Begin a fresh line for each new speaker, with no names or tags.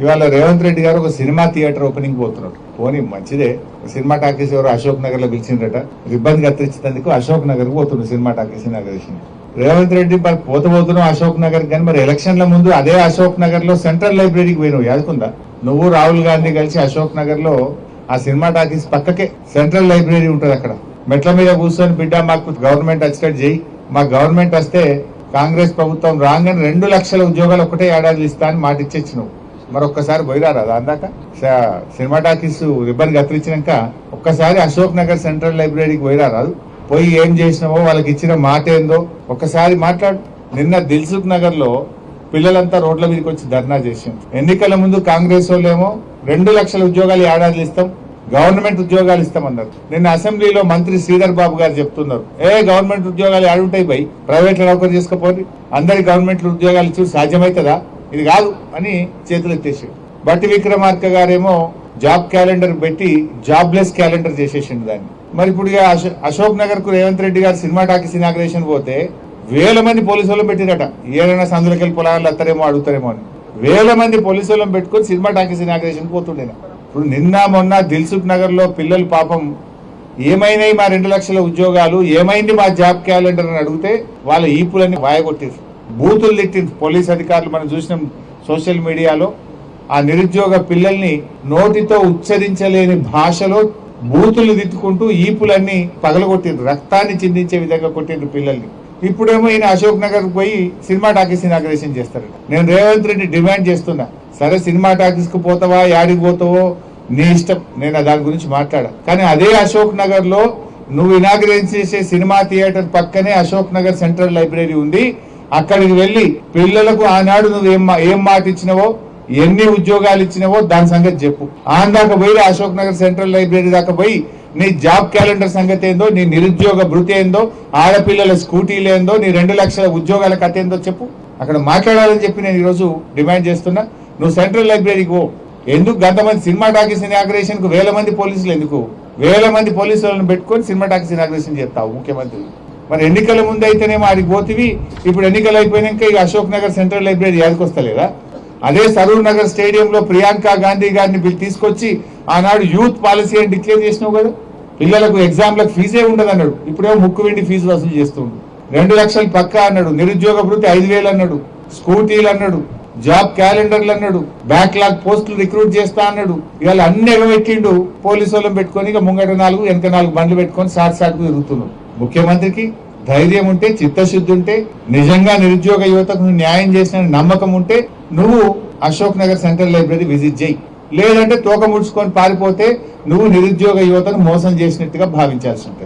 ఇవాళ రేవంత్ రెడ్డి గారు ఒక సినిమా థియేటర్ ఓపెనింగ్ పోతున్నారు. పోనీ మంచిదే, సినిమా టాకీస్ ఎవరు అశోక్ నగర్ లో పిలిచిందట, రిబ్బన్ కత్తిరించేందుకు అశోక్ నగర్ పోతున్నారు cinema talkies inauguration. Revanth Reddy మరి పోతున్నావు అశోక్ నగర్, కానీ మరి ఎలక్షన్ల ముందు అదే అశోక్ నగర్ లో సెంట్రల్ లైబ్రరీకి పోయినావు, యాదుకుందా? నువ్వు రాహుల్ గాంధీ కలిసి అశోక్ నగర్ లో ఆ సినిమా టాకీస్ పక్కకే సెంట్రల్ లైబ్రరీ ఉంటది. అక్కడ మెట్ల మీద కూర్చొని బిడ్డ మాకు గవర్నమెంట్ వచ్చేటట్టు చేయి, మా గవర్నమెంట్ వస్తే కాంగ్రెస్ ప్రభుత్వం రాగానే 2 లక్షల ఉద్యోగాలు ఒకటే ఏడాది ఇస్తా అని మాట ఇచ్చేచ్చు. నువ్వు మరొక్కసారి పోయిరారా అందాక సినిమా టాకీస్ రిబ్బన్ కత్తిరించినాక ఒక్కసారి అశోక్ నగర్ సెంట్రల్ లైబ్రరీకి పోయిరారాదు? పోయి ఏం చేసినావో, వాళ్ళకి ఇచ్చిన మాట ఏందో ఒక్కసారి మాట్లాడు. నిన్న దిల్సుఖ్ నగర్ లో పిల్లలంతా రోడ్ల మీదకి వచ్చి ధర్నా చేసింది. ఎన్నికల ముందు కాంగ్రెస్ వాళ్ళేమో 2 లక్షల ఉద్యోగాలు ఏడాది ఇస్తాం, గవర్నమెంట్ ఉద్యోగాలు ఇస్తామన్నారు. నిన్న అసెంబ్లీలో మంత్రి శ్రీధర్ బాబు గారు చెప్తున్నారు, గవర్నమెంట్ ఉద్యోగాలు ఏడుంటాయి బై, ప్రైవేట్ లో నౌకరు చేసుకోపోయి అందరికి గవర్నమెంట్ ఉద్యోగాలు ఇచ్చి సాధ్యమవుతుందా? ఇది కాదు అని చేతులు ఎత్తేసాడు. బట్టి విక్రమార్క గారేమో జాబ్ క్యాలెండర్ పెట్టి జాబ్లెస్ క్యాలెండర్ చేసేసిండు దాన్ని. మరి ఇప్పుడు అశోక్ నగర్ కు రేవంత్ రెడ్డి గారు సినిమా టాకీస్ ఇనాగ్రేషన్ పోతే 1000 మంది పోలీసు వాళ్ళని పెట్టిరట. ఏదైనా సందులకెళ్ళి పొలాలు వస్తారేమో అడుగుతారేమో అని 1000 మంది పోలీసు వాళ్ళని పెట్టుకుని సినిమా టాకీస్ ఇనాగ్రేషన్ పోతుండే. ఇప్పుడు నిన్న మొన్న దిల్సుఖ్ నగర్ లో పిల్లలు పాపం ఏమైనాయి మా 2 లక్షల ఉద్యోగాలు, ఏమైంది మా జాబ్ క్యాలెండర్ అని అడిగితే వాళ్ళ ఈపులన్నీ వాయగొట్టారు, బూతులు తిట్టింది పోలీస్ అధికారులు. మనం చూసినాం సోషల్ మీడియాలో ఆ నిరుద్యోగ పిల్లల్ని నోటితో ఉచ్చరించలేని భాషలో బూతులు తిట్టుకుంటూ ఈపులన్నీ పగలగొట్టిండ్రు, రక్తాన్ని చిందించే విధంగా కొట్టిండ్రు పిల్లల్ని. ఇప్పుడేమో ఈయన అశోక్ నగర్ పోయి సినిమా టాకీస్ ఇనాగ్రేషన్ చేస్తారు. నేను రేవంత్ రెడ్డి డిమాండ్ చేస్తున్నా, సరే సినిమా టాకీస్ కు పోతావా, యాడికి పోతావో నీ ఇష్టం, నేను దాని గురించి మాట్లాడా. కానీ అదే అశోక్ నగర్ లో నువ్వు ఇనాగ్రేషన్ చేసే సినిమా థియేటర్ పక్కనే అశోక్ నగర్ సెంట్రల్ లైబ్రరీ ఉంది. అక్కడికి వెళ్లి పిల్లలకు ఆనాడు నువ్వు ఏం మాట ఇచ్చినవో, ఎన్ని ఉద్యోగాలు ఇచ్చినవో దాని సంగతి చెప్పు. దాకా పోయి అశోక్ నగర్ సెంట్రల్ లైబ్రరీ దాకా పోయి నీ జాబ్ క్యాలెండర్ సంగతి ఏందో, నీ నిరుద్యోగ భృతి ఏందో, ఆడపిల్లల స్కూటీలు ఏందో, నీ 2 లక్షల ఉద్యోగాల కథ ఏందో చెప్పు. అక్కడ మాట్లాడాలని చెప్పి నేను ఈరోజు డిమాండ్ చేస్తున్నా. నువ్వు సెంట్రల్ లైబ్రరీకి పో. ఎందుకు గంతమంది సినిమా టాకీస్ ఇనాగ్రేషన్ కు 1000 మంది పోలీసులు ఎందుకు? 1000 మంది పోలీసులను పెట్టుకొని సినిమా టాకీస్ ఇనాగ్రేషన్ చేస్తావు ముఖ్యమంత్రి. మరి ఎన్నికల ముందు అయితేనేమో ఆడికి పోతివి, ఇప్పుడు ఎన్నికలు అయిపోయినాక ఇక అశోక్ నగర్ సెంట్రల్ లైబ్రరీ యాదకొస్తలేదా? అదే సరూర్ నగర్ స్టేడియంలో ప్రియాంక గాంధీ గారిని తీసుకొచ్చి ఆనాడు యూత్ పాలసీ అని డిక్లేర్ చేసినావు కదా. పిల్లలకు ఎగ్జామ్లకు ఫీజే ఉండదు అన్నాడు, ఇప్పుడేమో ముక్కు వెండి ఫీజు వసూలు చేస్తుండు. 2 లక్షలు పక్కా అన్నాడు, నిరుద్యోగ భృతి 5000 అన్నాడు, స్కూటీలు అన్నాడు, జాబ్ క్యాలెండర్లు అన్నాడు, బ్యాక్లాగ్ పోస్టులు రిక్రూట్ చేస్తా అన్నాడు. ఇవాళ అన్ని ఎగబెట్టిండు. పోలీసు వాళ్ళని పెట్టుకొని ఇక ముంగట 4 వెనక 4 బండ్లు పెట్టుకొని సాటుకు తిరుగుతున్నాడు. ముఖ్యమంత్రికి ధైర్యం ఉంటే, చిత్తశుద్ధి ఉంటే, నిజంగా నిరుద్యోగ యువతకు న్యాయం చేసిన నమ్మకం ఉంటే నువ్వు Ashok Nagar central library visit చేయి. లేదంటే తోక ముడుచుకొని పారిపోతే నువ్వు నిరుద్యోగ యువతను మోసం చేసినట్టుగా భావించాల్సి ఉంటుంది.